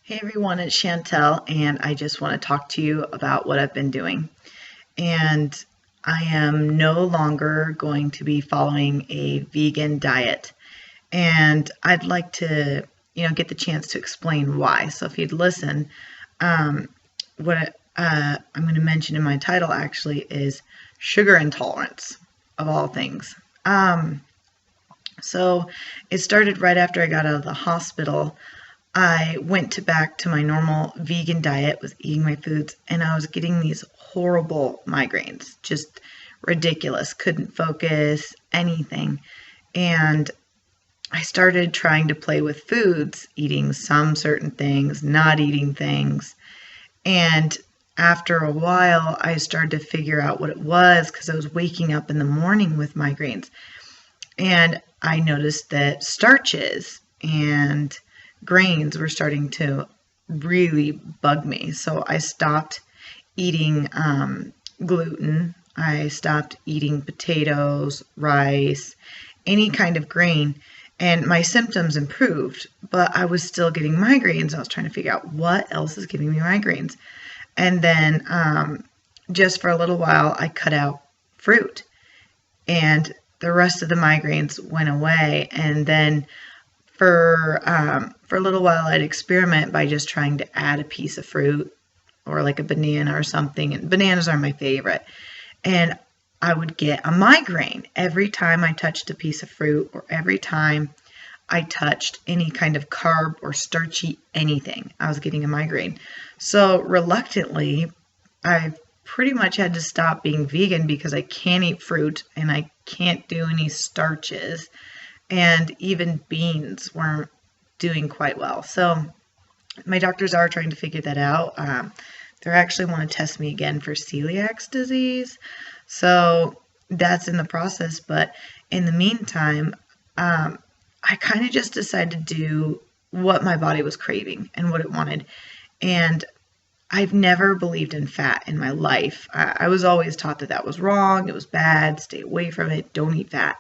Hey everyone, it's Chantel, and I just want to talk to you about what I've been doing. And I am no longer going to be following a vegan diet. And I'd like to, get the chance to explain why. So if you'd listen, what I'm going to mention in my title actually is sugar intolerance, of all things. So it started right after I got out of the hospital. I went back to my normal vegan diet, was eating my foods, and I was getting these horrible migraines, just ridiculous, couldn't focus, anything. And I started trying to play with foods, eating some certain things, not eating things. And after a while, I started to figure out what it was because I was waking up in the morning with migraines. And I noticed that starches and grains were starting to really bug me. So I stopped eating gluten. I stopped eating potatoes, rice, any kind of grain. And my symptoms improved, but I was still getting migraines. I was trying to figure out what else is giving me migraines. And then just for a little while, I cut out fruit. And the rest of the migraines went away. And then for a little while, I'd experiment by just trying to add a piece of fruit or like a banana or something. And bananas are my favorite. And I would get a migraine every time I touched a piece of fruit or every time I touched any kind of carb or starchy anything. I was getting a migraine. So reluctantly, I pretty much had to stop being vegan because I can't eat fruit and I can't do any starches. And even beans weren't doing quite well. So my doctors are trying to figure that out. They actually want to test me again for celiac disease. So that's in the process. But in the meantime, I kind of just decided to do what my body was craving and what it wanted. And I've never believed in fat in my life. I was always taught that that was wrong. It was bad. Stay away from it. Don't eat fat.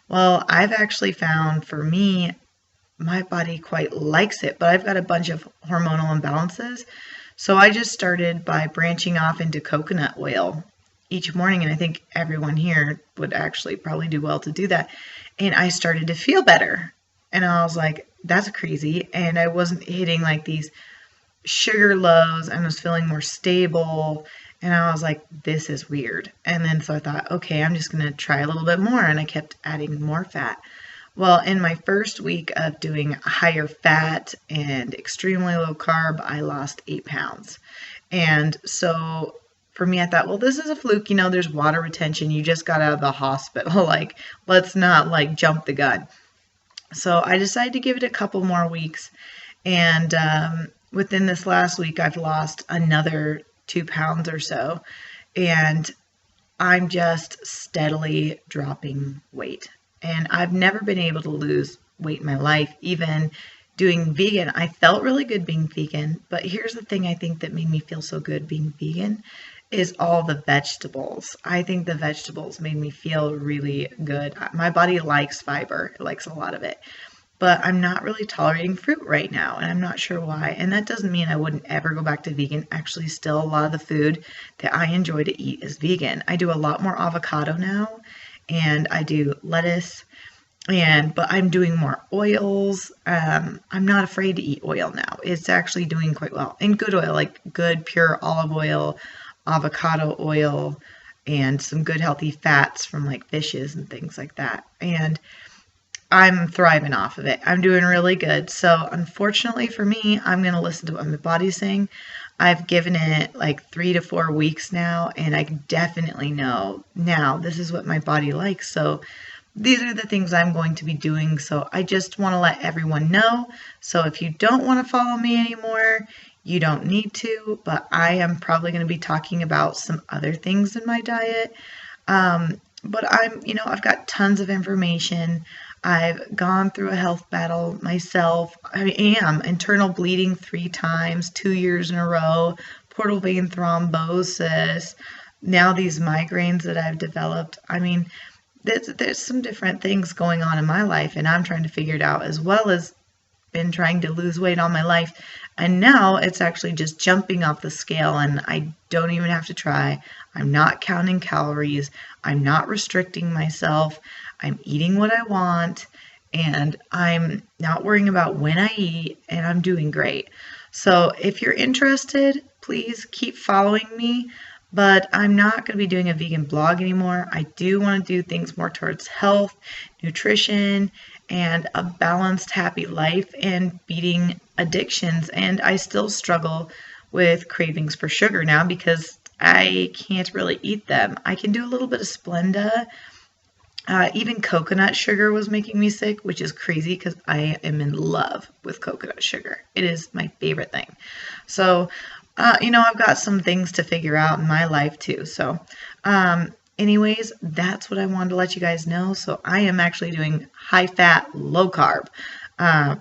Well, I've actually found for me, my body quite likes it, but I've got a bunch of hormonal imbalances. So I just started by branching off into coconut oil each morning, and I think everyone here would actually probably do well to do that. And I started to feel better. And I was like, that's crazy. And I wasn't hitting like these sugar lows and was feeling more stable. And I was like, this is weird. And then so I thought, okay, I'm just going to try a little bit more. And I kept adding more fat. Well, in my first week of doing higher fat and extremely low carb, I lost 8 pounds. And so for me, I thought, well, this is a fluke. There's water retention. You just got out of the hospital. Like, let's not like jump the gun. So I decided to give it a couple more weeks. And within this last week, I've lost another 2 pounds or so. And I'm just steadily dropping weight. And I've never been able to lose weight in my life, even doing vegan. I felt really good being vegan, but here's the thing I think that made me feel so good being vegan is all the vegetables. I think the vegetables made me feel really good. My body likes fiber. It likes a lot of it. But I'm not really tolerating fruit right now, and I'm not sure why. And that doesn't mean I wouldn't ever go back to vegan. Actually, still a lot of the food that I enjoy to eat is vegan. I do a lot more avocado now, and I do lettuce, but I'm doing more oils. I'm not afraid to eat oil now. It's actually doing quite well. And good oil, like good pure olive oil, avocado oil, and some good healthy fats from like fishes and things like that. And I'm thriving off of it. I'm doing really good. So unfortunately for me, I'm going to listen to what my body's saying. I've given it like 3 to 4 weeks now, and I definitely know now this is what my body likes. So these are the things I'm going to be doing. So I just want to let everyone know. So if you don't want to follow me anymore, you don't need to, but I am probably going to be talking about some other things in my diet. But I've got tons of information. I've gone through a health battle myself. I am internal bleeding 3 times, 2 years in a row, portal vein thrombosis, now these migraines that I've developed. I mean, there's some different things going on in my life, and I'm trying to figure it out, as well as been trying to lose weight all my life, and now it's actually just jumping off the scale, and I don't even have to try. I'm not counting calories. I'm not restricting myself. I'm eating what I want, and I'm not worrying about when I eat, and I'm doing great. So if you're interested, please keep following me. But I'm not going to be doing a vegan blog anymore. I do want to do things more towards health, nutrition, and a balanced, happy life and beating addictions. And I still struggle with cravings for sugar now because I can't really eat them. I can do a little bit of Splenda. Even coconut sugar was making me sick, which is crazy because I am in love with coconut sugar. It is my favorite thing. So, I've got some things to figure out in my life too. So, anyways, that's what I wanted to let you guys know. So I am actually doing high fat, low carb,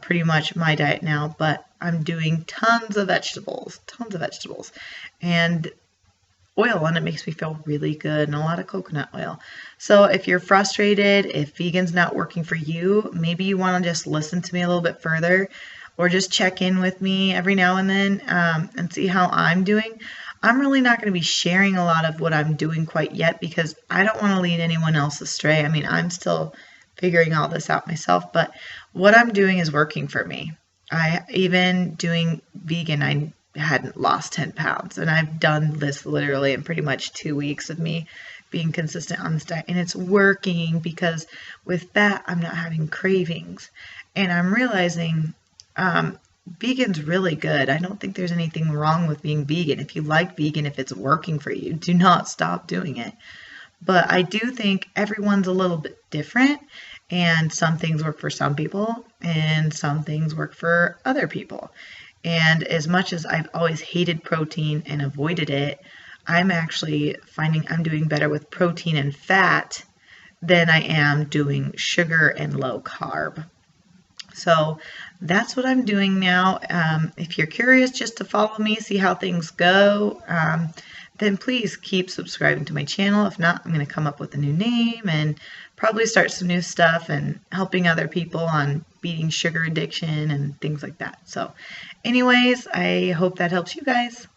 pretty much my diet now, but I'm doing tons of vegetables, and oil, and it makes me feel really good, and a lot of coconut oil. So if you're frustrated, if vegan's not working for you, maybe you want to just listen to me a little bit further, or just check in with me every now and then and see how I'm doing. I'm really not going to be sharing a lot of what I'm doing quite yet because I don't want to lead anyone else astray. I mean, I'm still figuring all this out myself, but what I'm doing is working for me. Even doing vegan, I hadn't lost 10 pounds, and I've done this literally in pretty much 2 weeks of me being consistent on this diet, and it's working because with that I'm not having cravings, and I'm realizing vegan's really good. I don't think there's anything wrong with being vegan. If you like vegan, if it's working for you, do not stop doing it. But I do think everyone's a little bit different, and some things work for some people and some things work for other people. And as much as I've always hated protein and avoided it, I'm actually finding I'm doing better with protein and fat than I am doing sugar and low carb. So that's what I'm doing now. If you're curious just to follow me, see how things go, then please keep subscribing to my channel. If not, I'm going to come up with a new name and probably start some new stuff and helping other people on beating sugar addiction and things like that. So anyways, I hope that helps you guys.